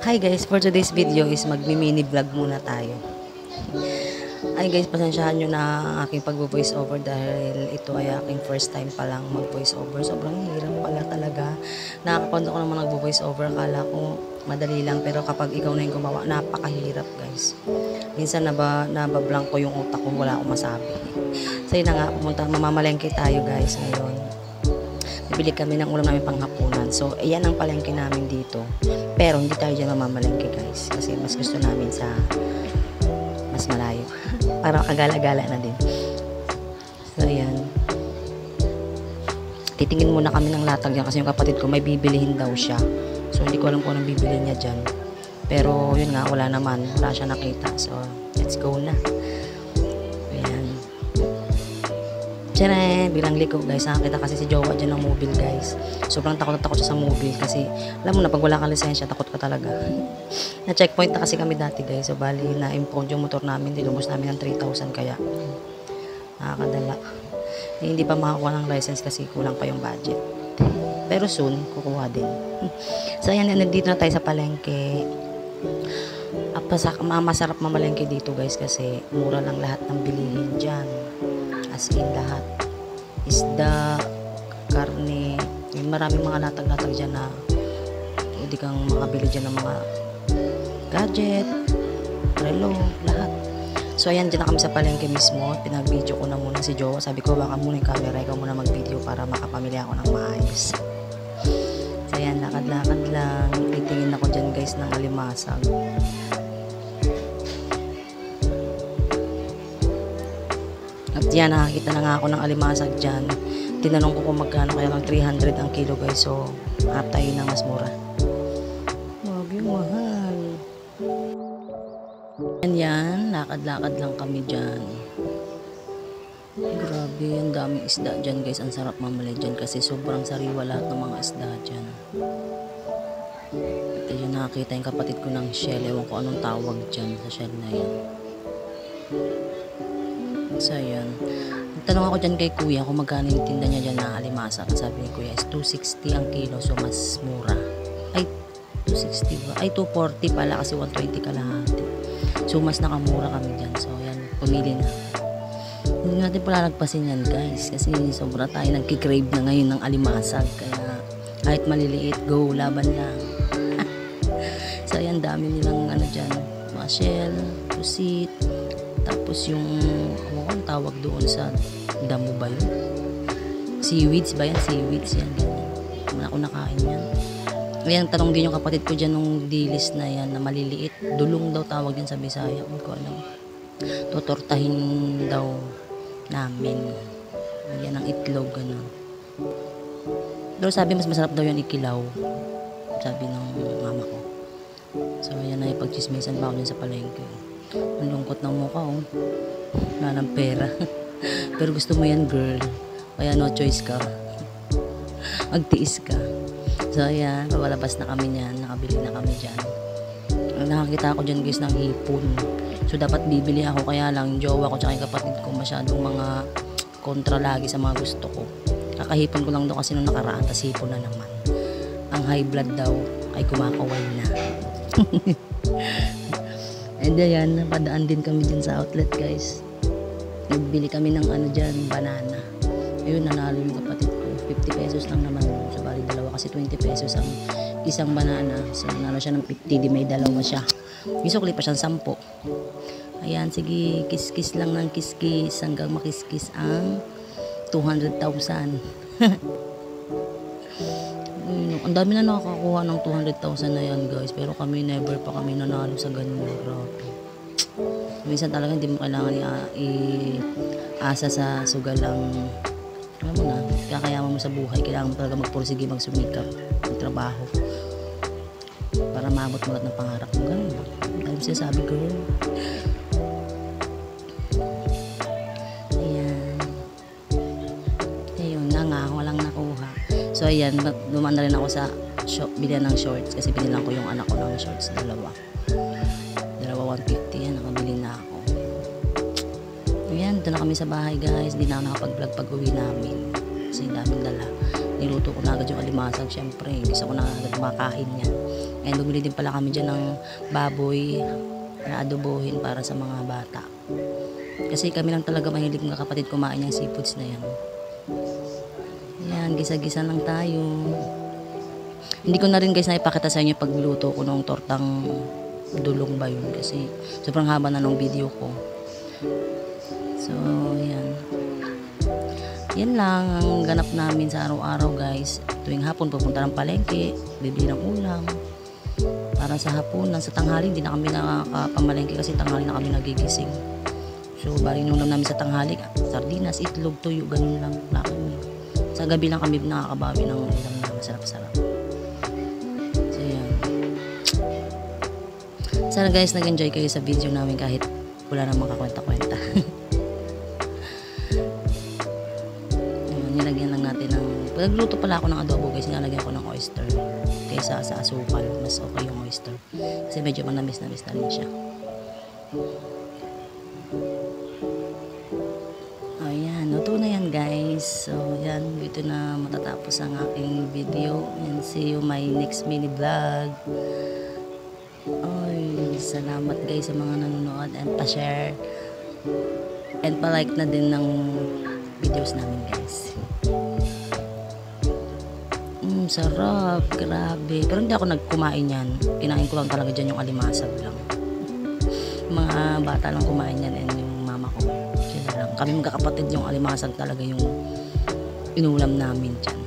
Hi guys, for today's video is magmi-mini vlog muna tayo. Ay guys, pasensyahan nyo na ang aking pag-voice over dahil ito ay aking first time pa lang mag-voice over. Sobrang hirap pala talaga. Nakakapando ko naman nag-voice over. Akala ko madali lang pero kapag ikaw na yung gumawa, napakahirap guys. Minsan nabablank ko yung utak ko, wala akong masabi. So yun na nga, mamamalengke tayo guys ngayon. Bibili kami ng ulam namin panghapunan. So, ayan ang palengke namin dito. Pero, hindi tayo dyan mamamalengke, guys. Kasi, mas gusto namin sa mas malayo. Para kagala-gala na din. So, ayan. Titingin muna kami ng latag dyan kasi yung kapatid ko may bibilihin daw siya. So, hindi ko alam kung anong bibili niya dyan. Pero, yun nga, wala naman. Wala siya nakita. So, let's go na. Tiyara, bilang liko guys, nakakita kasi si Jowa dyan ng mobile guys. Sobrang takot na takot siya sa mobile kasi alam mo na pag wala kang lisensya, takot ka talaga. Na checkpoint na kasi kami dati guys, so bali na impound yung motor namin, dilubos namin ng 3,000 kaya nakakadala. Hindi pa makakuha ng license kasi kulang pa yung budget. Pero soon, kukuha din. So ayan, nandito na tayo sa palengke. Masarap mamalengke dito guys kasi mura lang lahat ng bilihin dyan. As in lahat. Isda, karne, maraming mga latag-latag dyan na pwede kang makabili dyan ng mga gadget, relo, lahat. So ayan, dyan na kami sa palengke mismo. Pinag-video ko na muna si Jowa. Sabi ko, baka muna yung camera, ikaw muna mag-video para makapamili ako ng maayos. So ayan, lakad-lakad lang. Titingin ako dyan guys ng alimasag. At yan, nakakita na nga ako ng alimasag dyan. Tinanong ko kung magkano, kaya lang 300 ang kilo guys. So, hanap tayo ng mas mura. Wag yung mahal. Yan, lakad-lakad lang kami dyan. Grabe, ang daming isda dyan guys. Ang sarap mamali dyan kasi sobrang sariwa lahat ng mga isda dyan. At yun, nakakita yung kapatid ko ng shell. Ewan ko anong tawag dyan sa shell na yan. So, ayan. Tanong ako dyan kay kuya kung magkano yung tinda niya dyan na alimasa. Sabi ni kuya is 260 ang kilo. So, mas mura. Ay, 260 ba? Ay, 240 pala kasi 120 kalahati. So, mas nakamura kami dyan. So, ayan. Pumili na. Hindi natin pala nagpasin yan, guys. Kasi sobra tayo nagkikrave na ngayon ng alimasag. Kaya, kahit maliliit, go, laban lang. So, ayan. Dami nilang ano dyan. Mga shell, pusit. Tapos yung, ano tawag doon sa damo ba yun? Seaweeds ba yan? Seaweeds yan. Wala ko nakain yan. Ayan, tanong din yung kapatid ko dyan nung dilis na yan na maliliit. Dulong daw tawag yan sa Bisaya. Hindi ko alam. Tutortahin daw namin. Yan ang itlog. Ano. Pero sabi mas masarap daw yan ikilaw. Sabi ng mama ko. So ayan na ipagchismisan pa ako dyan sa palengke. Ang lungkot ng mukha, oh. Wala ng pera. Pero gusto mo yan, girl. Kaya no choice ka. Magtiis ka. So, ayan. Pawalabas na kami niyan. Nakabili na kami dyan. Nakakita ako dyan, guys, ng hipon. So, dapat bibili ako. Kaya lang, yung jowa ko tsaka yung kapatid ko masyadong mga kontra lagi sa mga gusto ko. Kakahipon ko lang daw kasi nung nakaraan. Tas hipon na naman. Ang high blood daw ay kumakaway na. And ayan, napadaan din kami dyan sa outlet guys. Nagbili kami ng ano dyan, banana. Ayun, nanalo yung kapatid ko. 50 pesos lang naman. So bali dalawa kasi 20 pesos ang isang banana. So nanalo siya ng 50, di may dalawa siya. Yung sukli pa siyang 10. Ayan, sige, kiss-kiss lang ng kiss-kiss hanggang makiss-kiss ang 200,000. Ang dami na nakakakuha ng 200,000 na yan guys, pero kami never pa kami nanalo sa ganun. Grabe. Minsan talaga hindi mo kailangan i-asa sa sugalang alam mo na, kakayaman mo sa buhay. Kailangan mo talaga magpursige, magsumikap, magtrabaho para maabot mo lahat ng pangarap mo. Ganun ba? Dahil mo sinasabi ko yun. Walang nakuha. So ayan, dumaan na rin ako sa shop, bilihan ng shorts kasi binilang ko yung anak ko ng shorts, dalawa 150 yan, nakabili na ako. Ayan, doon na kami sa bahay guys. Hindi na ako nakapag-vlog pag uwi namin kasi daming dala. Niluto ko na agad yung alimasag, syempre gusto ko na agad makain yan. And bumili din pala kami dyan ng baboy na adobohin para sa mga bata. Kasi kami lang talaga mahilig mga kapatid kumain yung seafoods na yan. Yan, gisa-gisa lang tayo. Hindi ko na rin guys naipakita sa inyo pagluto ko ng tortang dulong ba yun. Kasi sobrang haba na ng video ko. So, yan. Yan lang ang ganap namin sa araw-araw guys. Tuwing hapon pupunta ng palengke, bibili ng ulam. Para sa hapunan, sa tanghali, hindi na kami nakakapamalengke kasi tanghali na kami nagigising. So, bali nung namin sa tanghali, sardinas, itlog, tuyo, ganun lang. Sa gabi lang kami nakakabawi ng ulam na masarap-sarap. So, yan. Sana guys, nag-enjoy kayo sa video namin kahit wala namang kakwenta-kwenta. Nilagyan lang natin ng... Nagluto pala ako ng adobo guys, nilalagyan ko ng oyster. Kaysa sa asukal, mas okay yung oyster. Kasi medyo manamis-namis na rin siya. Ayan, luto na yan guys. So yan, dito na matatapos ang aking video. And see you my next mini vlog. Ay, salamat guys sa mga nanonood and pa-share. And pa-like na din ng videos namin guys. Sarap, grabe. Pero hindi ako nagkumain yan. Kinain ko lang talaga dyan yung alimasag lang. Mga bata lang kumain yan and yung mama ko. Sila lang. Kami magkakapatid yung alimasag talaga yung inulam namin dyan.